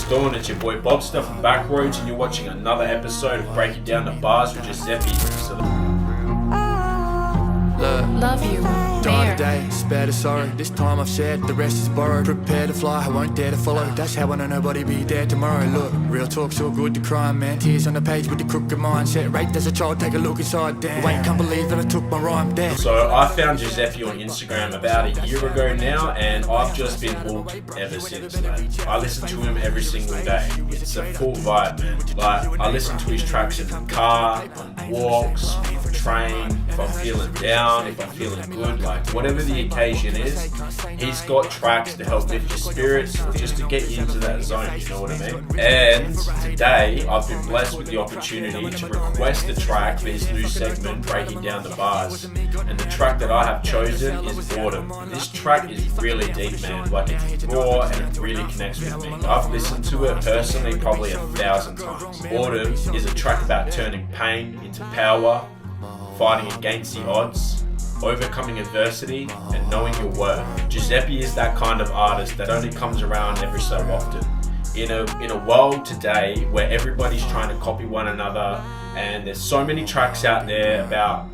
doing? It's your boy BOBSTA from Backroads, and you're watching another episode of Breaking Down the Bars with Jeppi. Love you. Die today, spare the sorrow. This time I've shared, the rest is borrowed. Prepare to fly, I won't dare to follow. That's how I know nobody be there tomorrow. Look, real talk's all good to crime, man. Tears on the page with the crooked mindset. Raped as a child, take a look inside, damn. Wait, can't believe that I took my rhyme there. So I found Jeppi on Instagram about a year ago now, and I've just been hooked ever since, man. I listen to him every single day. It's a full vibe, man. Like, I listen to his tracks in the car, on walks, on the train, if I'm feeling down, if I'm feeling good, like whatever the occasion is, he's got tracks to help lift your spirits or just to get you into that zone, you know what I mean? And today, I've been blessed with the opportunity to request a track for his new segment, Breaking Down the Bars. And the track that I have chosen is Boredom. This track is really deep, man. Like, it's raw and it really connects with me. I've listened to it personally probably 1,000 times. Boredom is a track about turning pain into power, fighting against the odds, overcoming adversity, and knowing your worth. Jeppi is that kind of artist that only comes around every so often. In a world today where everybody's trying to copy one another, and there's so many tracks out there about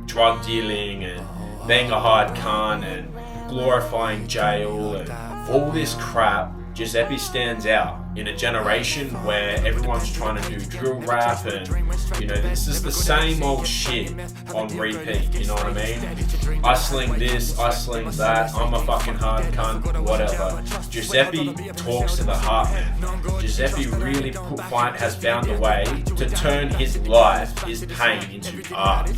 drug dealing and being a hard cunt and glorifying jail and all this crap, Jeppi stands out in a generation where everyone's trying to do drill rap and, you know, this is the same old shit on repeat, you know what I mean? I sling this, I sling that, I'm a fucking hard cunt, whatever. Jeppi talks to the heart, man. Jeppi really has found a way to turn his life, his pain, into art,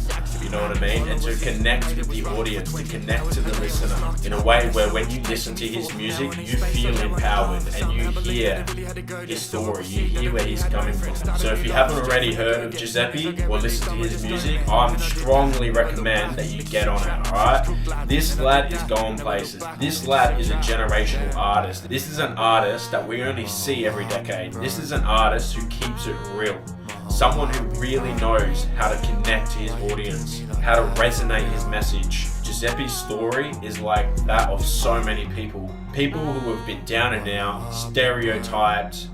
you know what I mean? And to connect with the audience, to connect to the listener in a way where when you listen to his music, you feel empowered and you hear his story, you hear where he's coming from. So if you haven't already heard of Jeppi or listened to his music, I strongly recommend that you get on it, alright? This lad is going places. This lad is a generational artist. This is an artist that we only see every decade. This is an artist who keeps it real. Someone who really knows how to connect to his audience, how to resonate his message. Jeppi's story is like that of so many people. People who have been down and out, stereotyped,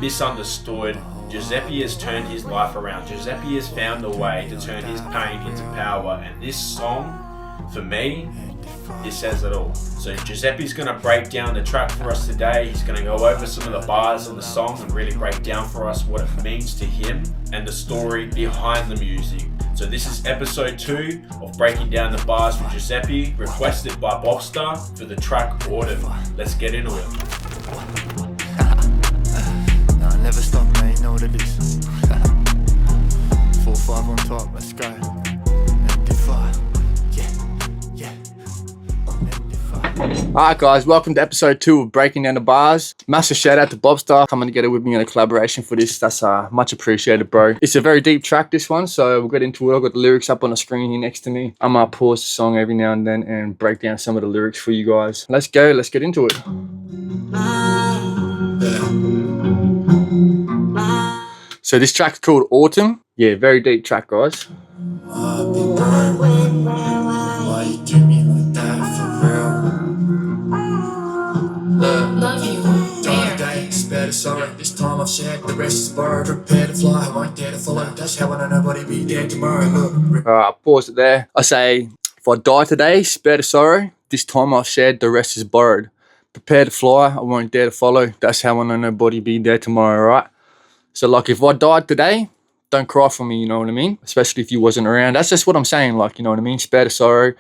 misunderstood. Jeppi has turned his life around. Jeppi has found a way to turn his pain into power. And this song, for me, it says it all. So Jeppi's going to break down the track for us today. He's going to go over some of the bars in the song and really break down for us what it means to him and the story behind the music. So this is episode 2 of Breaking Down the Bars with Jeppi, requested by BOBSTA for the track Boredom. Let's get into it. Nah, never stop, man, you know what it is. 4-5 on top, let's go. Alright guys, welcome to episode 2 of Breaking Down the Bars. Massive shout out to BOBSTA coming together with me on a collaboration for this. That's much appreciated, bro. It's a very deep track, this one, so we'll get into it. I've got the lyrics up on the screen here next to me. I might pause the song every now and then and break down some of the lyrics for you guys. Let's go, let's get into it. So this track's called Autumn. Yeah, very deep track, guys. Why you do me like that for real? Love you. Die today, spare the sorrow. This time I've shared, the rest is borrowed. Prepare to fly, I won't dare to follow. That's how I know nobody be there tomorrow. Look. Alright, pause it there. I say, if I die today, spare the sorrow. This time I've shared, the rest is borrowed. Prepare to fly, I won't dare to follow. That's how I know nobody be there tomorrow, right? So like if I died today, don't cry for me, you know what I mean? Especially if you wasn't around. That's just what I'm saying, like, you know what I mean? Spare the sorrow.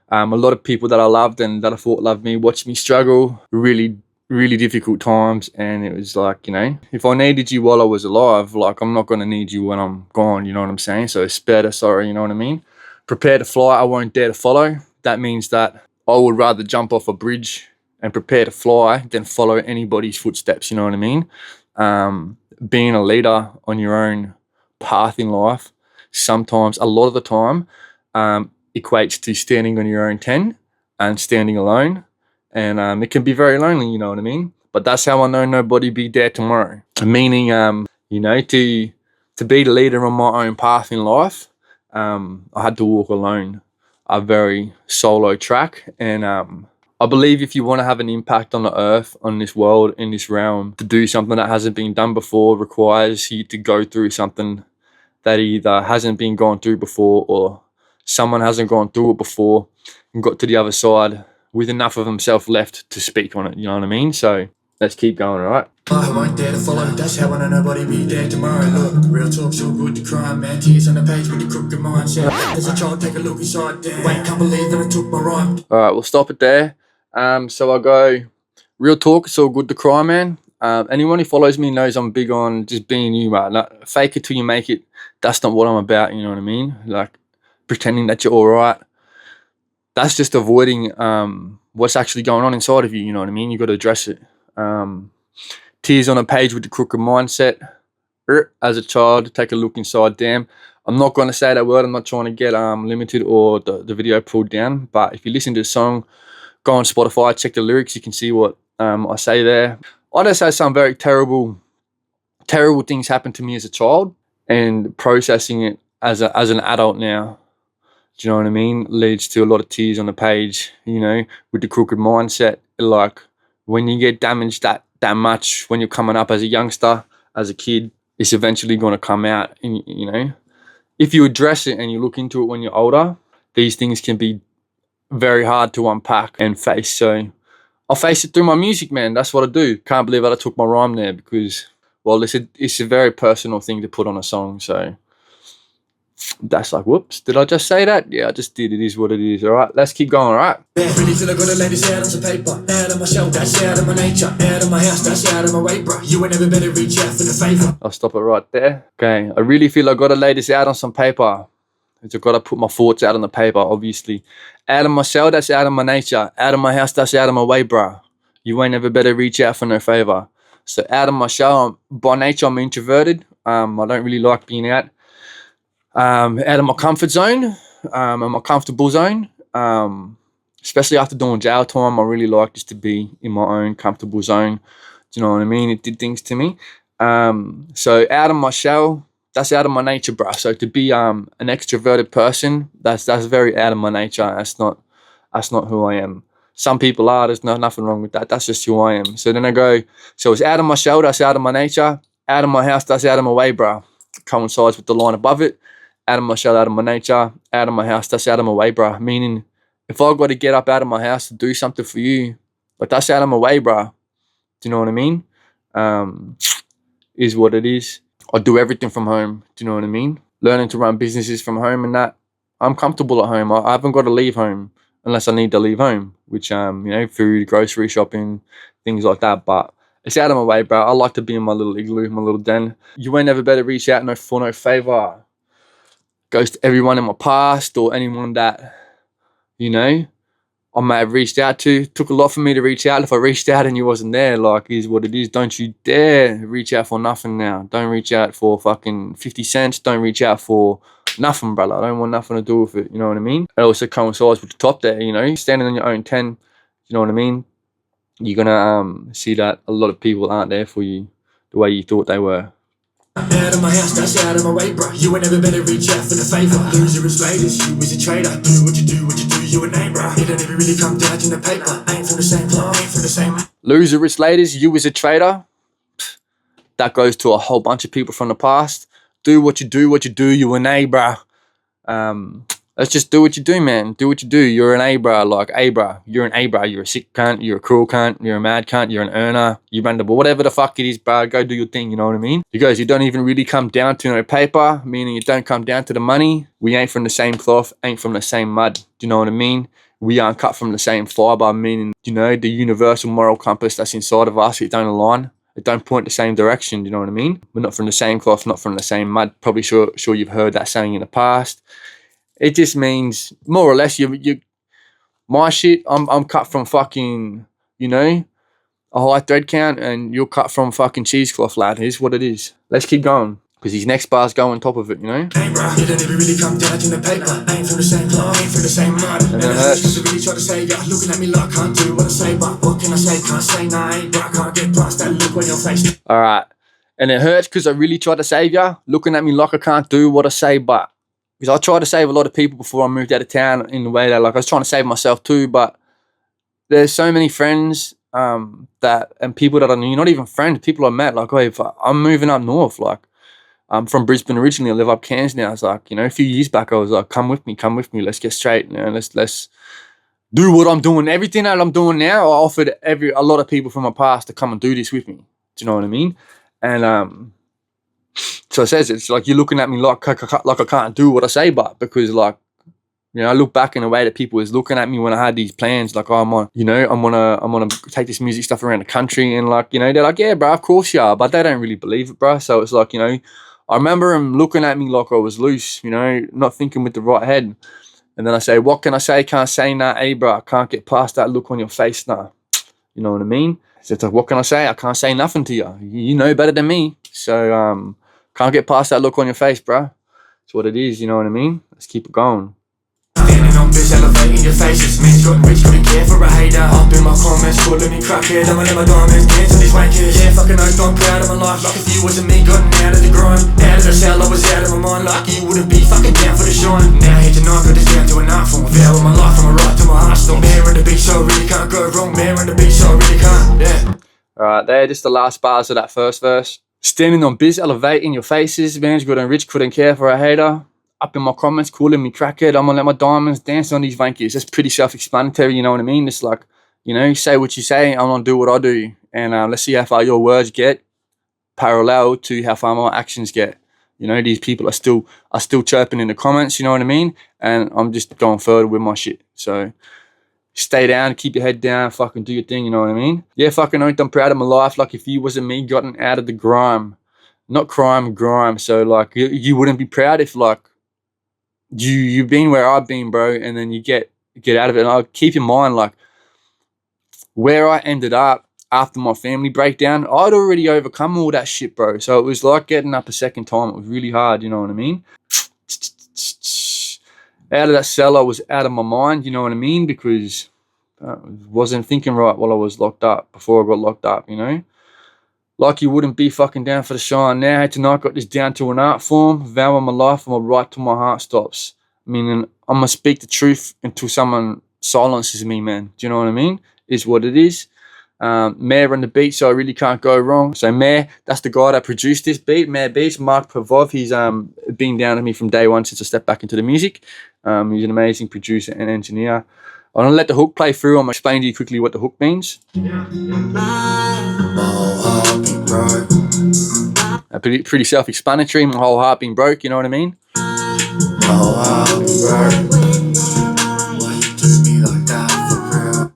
A lot of people that I loved and that I thought loved me watched me struggle. Really, really difficult times. And it was like, you know, if I needed you while I was alive, like I'm not going to need you when I'm gone, you know what I'm saying? So spare the sorrow, you know what I mean? Prepare to fly, I won't dare to follow. That means that I would rather jump off a bridge and prepare to fly than follow anybody's footsteps, you know what I mean? Being a leader on your own path in life, sometimes, a lot of the time, equates to standing on your own 10 and standing alone. And it can be very lonely, you know what I mean? But that's how I know nobody be there tomorrow. Meaning, you know, to be the leader on my own path in life, I had to walk alone, a very solo track. And I believe if you want to have an impact on the earth, on this world, in this realm, to do something that hasn't been done before requires you to go through something that either hasn't been gone through before or someone hasn't gone through it before and got to the other side with enough of himself left to speak on it, you know what I mean? So let's keep going, all right? I won't dare to follow, that's how I know nobody be there tomorrow. Look, real talk, so good to crime, man. Tears on the page with the crooked mindset. As a child, take a look inside there. Wait, can't believe that I took my rhyme. All right, we'll stop it there. So I'll go, real talk, it's all good to cry, man. Anyone who follows me knows I'm big on just being you, man. Like, fake it till you make it. That's not what I'm about, you know what I mean? Like, pretending that you're all right. That's just avoiding what's actually going on inside of you, you know what I mean? You got to address it. Tears on a page with the crooked mindset. As a child, take a look inside, damn. I'm not going to say that word. I'm not trying to get limited or the video pulled down. But if you listen to the song, go on Spotify, check the lyrics. You can see what I say there. I just had some very terrible things happen to me as a child, and processing it as an adult now, do you know what I mean, leads to a lot of tears on the page, you know, with the crooked mindset. Like, when you get damaged that much when you're coming up as a youngster, as a kid, it's eventually going to come out. And, you know, if you address it and you look into it when you're older, these things can be very hard to unpack and face. So I'll face it through my music, man. That's what I do. Can't believe that I took my rhyme there because, well, it's a very personal thing to put on a song. So that's like, whoops, did I just say that? Yeah, I just did. It is what it is. All right, let's keep going. All right. Really feel I got a ladies out on some paper. Out of my shell, that's out of my nature. Out of my house, that's out of my way, bro. You ain't never better reach out for the favor. I'll stop it right there. Okay, I really feel I got to lay this out on some paper. I've got to put my thoughts out on the paper, obviously. Out of my cell, that's out of my nature. Out of my house, that's out of my way, bro. You ain't never better reach out for no favor. So out of my shell, by nature, I'm introverted. I don't really like being out. Out of my comfort zone, and my comfortable zone. Especially after doing jail time, I really like just to be in my own comfortable zone. Do you know what I mean? It did things to me. So out of my shell, that's out of my nature, bro. So to be an extroverted person, that's very out of my nature. That's not who I am. Some people are. There's nothing wrong with that. That's just who I am. So then I go. So it's out of my shell. That's out of my nature. Out of my house. That's out of my way, bro. Coincides with the line above it. Out of my shell. Out of my nature. Out of my house. That's out of my way, bro. Meaning, if I've got to get up out of my house to do something for you, but that's out of my way, bro. Do you know what I mean? Is what it is. I do everything from home. Do you know what I mean? Learning to run businesses from home and that. I'm comfortable at home. I haven't got to leave home unless I need to leave home, which, you know, food, grocery shopping, things like that. But it's out of my way, bro. I like to be in my little igloo, my little den. You ain't never better reach out for no favor. Goes to everyone in my past or anyone that, you know, I may have reached out to. Took a lot for me to reach out. If I reached out and you wasn't there, like, is what it is. Don't you dare reach out for nothing now. Don't reach out for fucking 50 cents. Don't reach out for nothing, brother. I don't want nothing to do with it. You know what I mean? It also coincides with the top there, you know. Standing on your own 10, you know what I mean? You're going to see that a lot of people aren't there for you the way you thought they were. Out of my house, that's out of my way, bro. You ain't never better reach out for the favor. Loser is latest, you is a traitor. Do what you do, you a name, bro. It don't even really come down to the paper. Ain't from the same cloth, ain't from the same. Loser is latest, you is a traitor. That goes to a whole bunch of people from the past. Do what you do, you an A, bro. Let's just do what you do, man. Do what you do. You're an A, bro. Like, A, bro. You're an A, bro. You're a sick cunt. You're a cruel cunt. You're a mad cunt. You're an earner. You run the ball. Whatever the fuck it is, bro. Go do your thing. You know what I mean? Because you don't even really come down to no paper, meaning you don't come down to the money. We ain't from the same cloth. Ain't from the same mud. Do you know what I mean? We aren't cut from the same fiber, meaning, you know, the universal moral compass that's inside of us, it don't align. It don't point the same direction. Do you know what I mean? We're not from the same cloth, not from the same mud. Probably sure you've heard that saying in the past. It just means, more or less, you my shit, I'm cut from fucking, you know, a high thread count, and you're cut from fucking cheesecloth, lad. Here's what it is. Let's keep going, because his next bars go on top of it, you know? Hey, bro, you don't even really come down to the paper. Ain't from the same cloth, ain't from the same mud. And it hurts. Really try to say, yeah, looking at me like I can't do what I say, but what can I say? Can't say nah, ain't, bro. I can't get past that look on your face. All right. And it hurts because I really tried to save ya. Looking at me like I can't do what I say, but because I tried to save a lot of people before I moved out of town in the way that, like, I was trying to save myself too, but there's so many friends that and people that I knew, not even friends, people I met. Like, oh, if I'm moving up north, like I'm from Brisbane originally, I live up Cairns now. It's like, you know, a few years back, I was like, come with me, let's get straight, you know, let's do what I'm doing. Everything that I'm doing now, I offered a lot of people from my past to come and do this with me. Do you know what I mean? And so it says it's like you're looking at me like I can't do what I say, but because like, you know, I look back in a way that people was looking at me when I had these plans, like, oh, I'm gonna take this music stuff around the country, and like, you know, they're like, yeah, bro, of course you are, but they don't really believe it, bro. So it's like, you know, I remember them looking at me like I was loose, you know, not thinking with the right head. And then I say, what can I say? Can't say nah, hey, bro, I can't get past that look on your face, nah. You know what I mean? So it's like, what can I say? I can't say nothing to you. You know better than me. So can't get past that look on your face, bro. It's what it is, you know what I mean? Let's keep it going. Standing on this, elevating your faces. Man's gotten rich, couldn't care for a hater. Up in my comments, calling me crackhead. I'ma let my diamonds dance to these wankers. Yeah, fucking oath, I'm proud of my life. Like if you wasn't me, gotten out of the grind, out of the cell, I was out of my mind. Like you wouldn't be fucking down for the shine. Now here tonight, got this down to an art form. Vow of my life, from a right to my heart storm. Mayor on the beach, so I really can't go wrong. Mayor on the beach, so I really can't, yeah. Alright, they're just the last bars of that first verse. Standing on biz, elevating your faces. Man's good and rich, couldn't care for a hater. Up in my comments, calling me crackhead. I'm gonna let my diamonds dance on these vankers. That's pretty self-explanatory, you know what I mean? It's like, you know, say what you say, I'm gonna do what I do. And let's see how far your words get parallel to how far my actions get. You know, these people are still chirping in the comments, you know what I mean? And I'm just going further with my shit. So stay down, keep your head down, fucking do your thing, you know what I mean? Yeah, fucking I'm proud of my life. Like if you wasn't me, gotten out of the grime. Not crime, grime. So like you wouldn't be proud if like you've been where I've been, bro, and then you get out of it. And I'll keep in mind like where I ended up after my family breakdown, I'd already overcome all that shit, bro. So it was like getting up a second time. It was really hard, you know what I mean? Out of that cell, I was out of my mind, you know what I mean? Because I wasn't thinking right while I was locked up, before I got locked up, you know? Like you wouldn't be fucking down for the shine. Now, tonight, got this down to an art form. Vow of my life, my right till my heart stops. Meaning, I'm going to speak the truth until someone silences me, man. Do you know what I mean? Is what it is. Mayor on the beat, so I really can't go wrong. So Mayor, that's the guy that produced this beat. Mayor Beats, Mark Pavov. He's been down to me from day one since I stepped back into the music. He's an amazing producer and engineer. I'm going to let the hook play through. I'm going to explain to you quickly what the hook means. Pretty self-explanatory. My whole heart being broke, you know what I mean?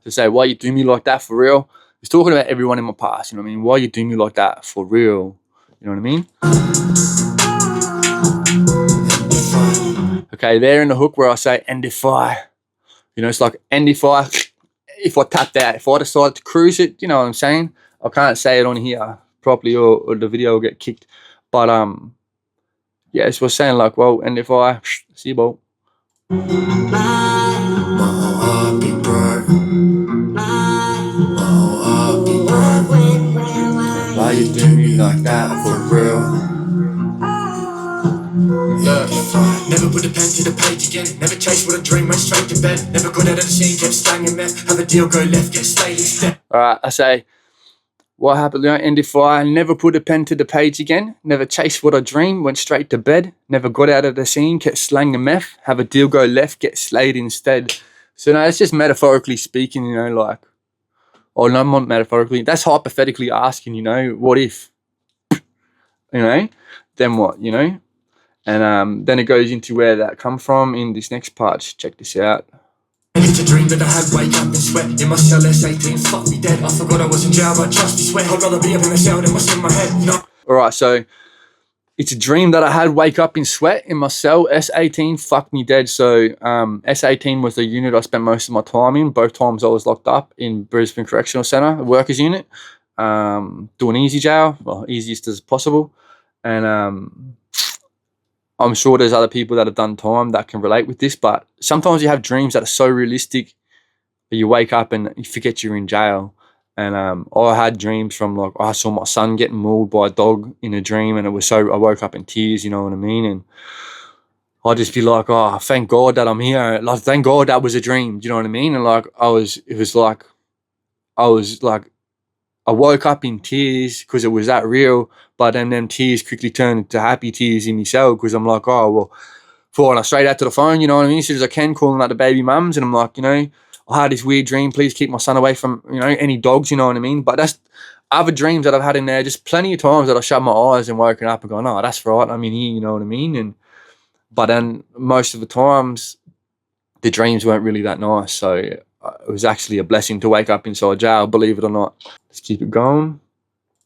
To say, why you do me like that for real? He's talking about everyone in my past, you know what I mean? Why you do me like that for real? You know what I mean? Okay, there in the hook where I say, and if I, you know, it's like, and if I tap that, if I decide to cruise it, you know what I'm saying? I can't say it on here properly or the video will get kicked. But, yeah, it's what's saying like, well, and if I, see you, bro. Why you do me like that for real? Never put a pen to the page again. Never chased what a dream, went straight to bed. Never got out of the scene, kept slanging meth. Have a deal go left, get slayed instead. Alright, I say, what happened, you know, and if I never put a pen to the page again, never chased what I dreamed, went straight to bed, never got out of the scene, kept slanging meth, have a deal go left, get slayed instead. So no, it's just metaphorically speaking, you know, like, or no, not metaphorically, that's hypothetically asking, you know, what if, you know, then what, you know? And then it goes into where that come from in this next part. Check this out. It's a dream that I had, wake up and sweat. In my cell, S18, fuck me dead. I forgot I was in jail, but trust me, sweat. I'd rather be up in the cell than what's in my head. No. Alright, so it's a dream that I had, wake up in sweat. In my cell, S18, fuck me dead. So S18 was the unit I spent most of my time in. Both times I was locked up in Brisbane Correctional Centre, workers unit. Doing easy jail, well, easiest as possible. And I'm sure there's other people that have done time that can relate with this, but sometimes you have dreams that are so realistic that you wake up and you forget you're in jail. And I had dreams from like, I saw my son getting mauled by a dog in a dream, and it was so, I woke up in tears, you know what I mean? And I'd just be like, oh, thank God that I'm here. Like, thank God that was a dream, do you know what I mean? And like, it was like, I was like, I woke up in tears because it was that real, but then them tears quickly turned into happy tears in my cell because I'm like, oh, well, falling straight out to the phone, you know what I mean? As soon as I can, calling out the baby mums, and I'm like, you know, I had this weird dream, please keep my son away from, you know, any dogs, you know what I mean? But that's other dreams that I've had in there, just plenty of times that I shut my eyes and woken up and gone, oh, that's right, I'm in here, you know what I mean? But then most of the times, the dreams weren't really that nice, so it was actually a blessing to wake up inside jail, believe it or not. Let's keep it going.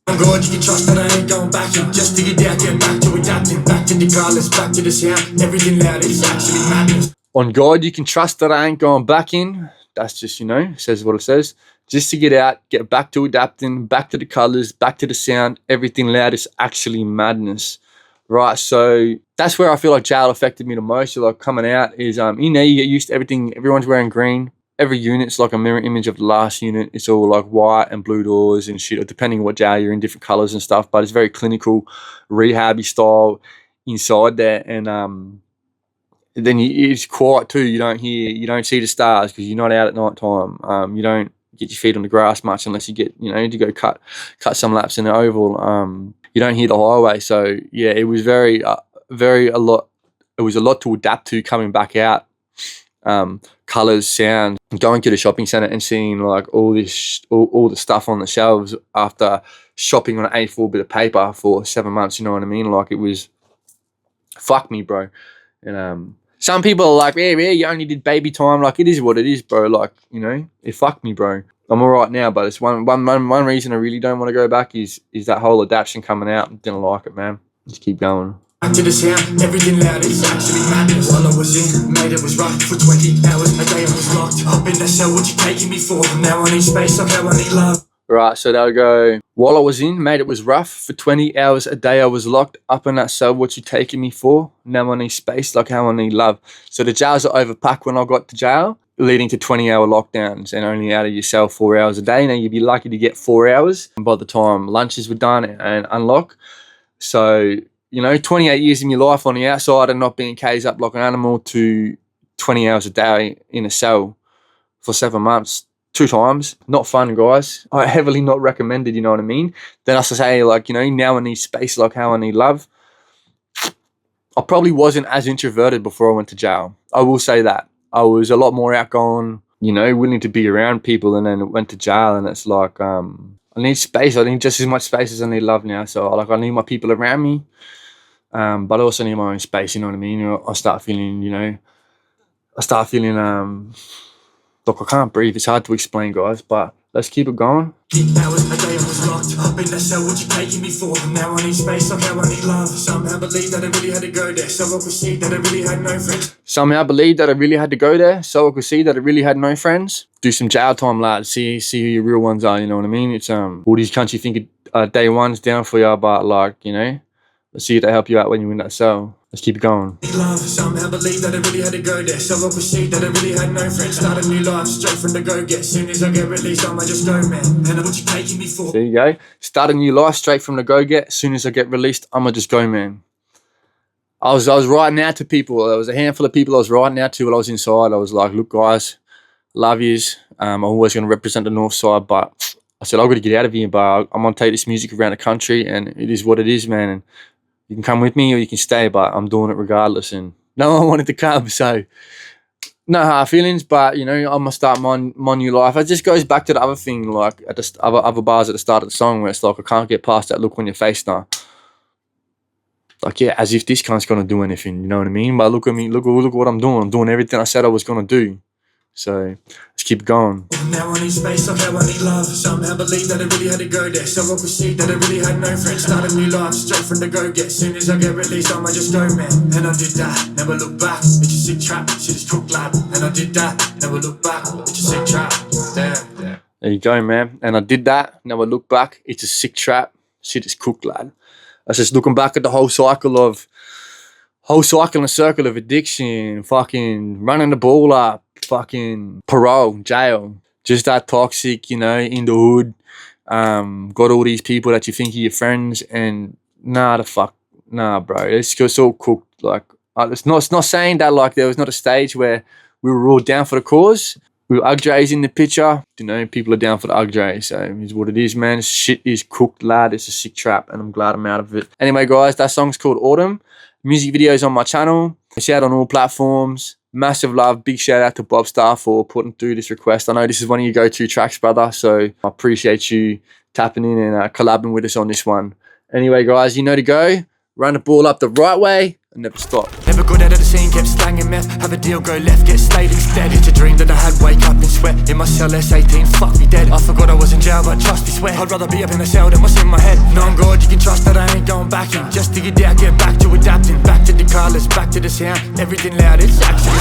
On God, you can trust that I ain't going back in. Just to get out there, back to adapting, back to the colours, back to the sound, everything loud is actually madness. On God, you can trust that I ain't going back in. That's just, you know, says what it says. Just to get out, get back to adapting, back to the colours, back to the sound, everything loud is actually madness. Right, so that's where I feel like jail affected me the most. So like coming out is, in there you get used to everything, everyone's wearing green. Every unit's like a mirror image of the last unit. It's all like white and blue doors and shit, depending on what jail you're in, different colours and stuff. But it's very clinical, rehabby style inside there. And then it's quiet too. You don't see the stars because you're not out at night time. You don't get your feet on the grass much unless you get, you know, to go cut some laps in the oval. You don't hear the highway. So yeah, it was a lot to adapt to coming back out. Colours, sound, going to the shopping centre and seeing like all the stuff on the shelves after shopping on an A4 bit of paper for 7 months, you know what I mean? Like it was, fuck me, bro. And some people are like, yeah, you only did baby time. Like it is what it is, bro. Like, you know, it fucked me, bro. I'm all right now, but it's one reason I really don't want to go back is that whole adaptation coming out. Didn't like it, man. Just keep going. Back to the sound, everything loud is actually madness. While I was in, made it was rough for 20 hours a day. I was locked up in the cell. What you taking me for? Now I need space, like how I need love. Right, so they'll go, while I was in, made it was rough for 20 hours a day. I was locked up in that cell. What you taking me for? Now I need space, like how I need love. So the jails are overpacked when I got to jail, leading to 20-hour lockdowns and only out of your cell 4 hours a day. Now you'd be lucky to get 4 hours by the time lunches were done and unlock. So, you know, 28 years in your life on the outside and not being caged up like an animal to 20 hours a day in a cell for 7 months, 2 times. Not fun, guys. I heavily not recommended, you know what I mean? Then I say, like, you know, now I need space like how I need love. I probably wasn't as introverted before I went to jail. I will say that. I was a lot more outgoing, you know, willing to be around people, and then went to jail and it's like, I need space. I need just as much space as I need love now. So like I need my people around me. But I also need my own space, you know what I mean? You know, I start feeling, look, I can't breathe. It's hard to explain, guys, but let's keep it going. Hours a day I was locked up in the cell. What you taking me for? Now I need space, like how I need love. Somehow believe that I really had to go there, so I could see that I really had no friends. Somehow believe that I really had to go there, so I could see that I really had no friends. Do some jail time, lads. See who your real ones are, you know what I mean? It's all these country think day one's down for you, but like, you know, let's see if they help you out when you're in that cell. Let's keep it going. Love, somehow believe that I really had to go there, so I could see that I really had no friends. Start a new life straight from the go-get. Soon as I get released, I might just go, man. And what you taking me for? There you go. Start a new life straight from the go-get. Soon as I get released, I'ma just go, man. I was writing out to people. There was a handful of people I was writing out to while I was inside. I was like, look, guys, love yous. I'm always going to represent the north side, but I said, I've got to get out of here, but I'm going to take this music around the country, and it is what it is, man. And you can come with me or you can stay, but I'm doing it regardless. And no one wanted to come, so no hard feelings, but, you know, I'm going to start my new life. It just goes back to the other thing, like at the other bars at the start of the song where it's like, I can't get past that look on your face now. Like, yeah, as if this cunt's going to do anything, you know what I mean? But look at me, look what I'm doing. I'm doing everything I said I was going to do. So let's keep going. Now I need space, like how I need love. Somehow believe that I really had to go there, so I could see that I really had no friends. Start a new life straight from the go-get. Soon as I get released, I might just go, man. And I did that, never look back. It's a sick trap, shit is cooked lab. And I did that, never look back. It's a sick trap, damn. There you go, man. And I did that, never look back. It's a sick trap, shit is cooked, lad. I was just looking back at the whole circle and circle of addiction, fucking running the ball up, fucking parole, jail, just that toxic, you know, in the hood. Got all these people that you think are your friends, and nah, bro, it's just all cooked. Like, it's not saying that like there was not a stage where we were all down for the cause, with Ugg in the picture. You know, people are down for the Ugg, so it's what it is, man. Shit is cooked, lad. It's a sick trap, and I'm glad I'm out of it. Anyway, guys, that song's called Autumn. Music video's on my channel. It's out on all platforms. Massive love, big shout out to BOBSTA for putting through this request. I know this is one of your go-to tracks, brother, so I appreciate you tapping in and collabing with us on this one. Anyway, guys, you know to go. Run the ball up the right way and never stop. Never good out of the scene, kept slanging meth. Have a deal, go left, get slayed instead. It's a dream that I had, wake up in sweat. In my cell, S18, fuck me dead. I forgot I was in jail, but trust me, swear I'd rather be up in the cell than what's in my head. No, I'm God, you can trust that I ain't going back in. Just to get down, get back to adapting. Back to the colours, back to the sound. Everything loud, it's actually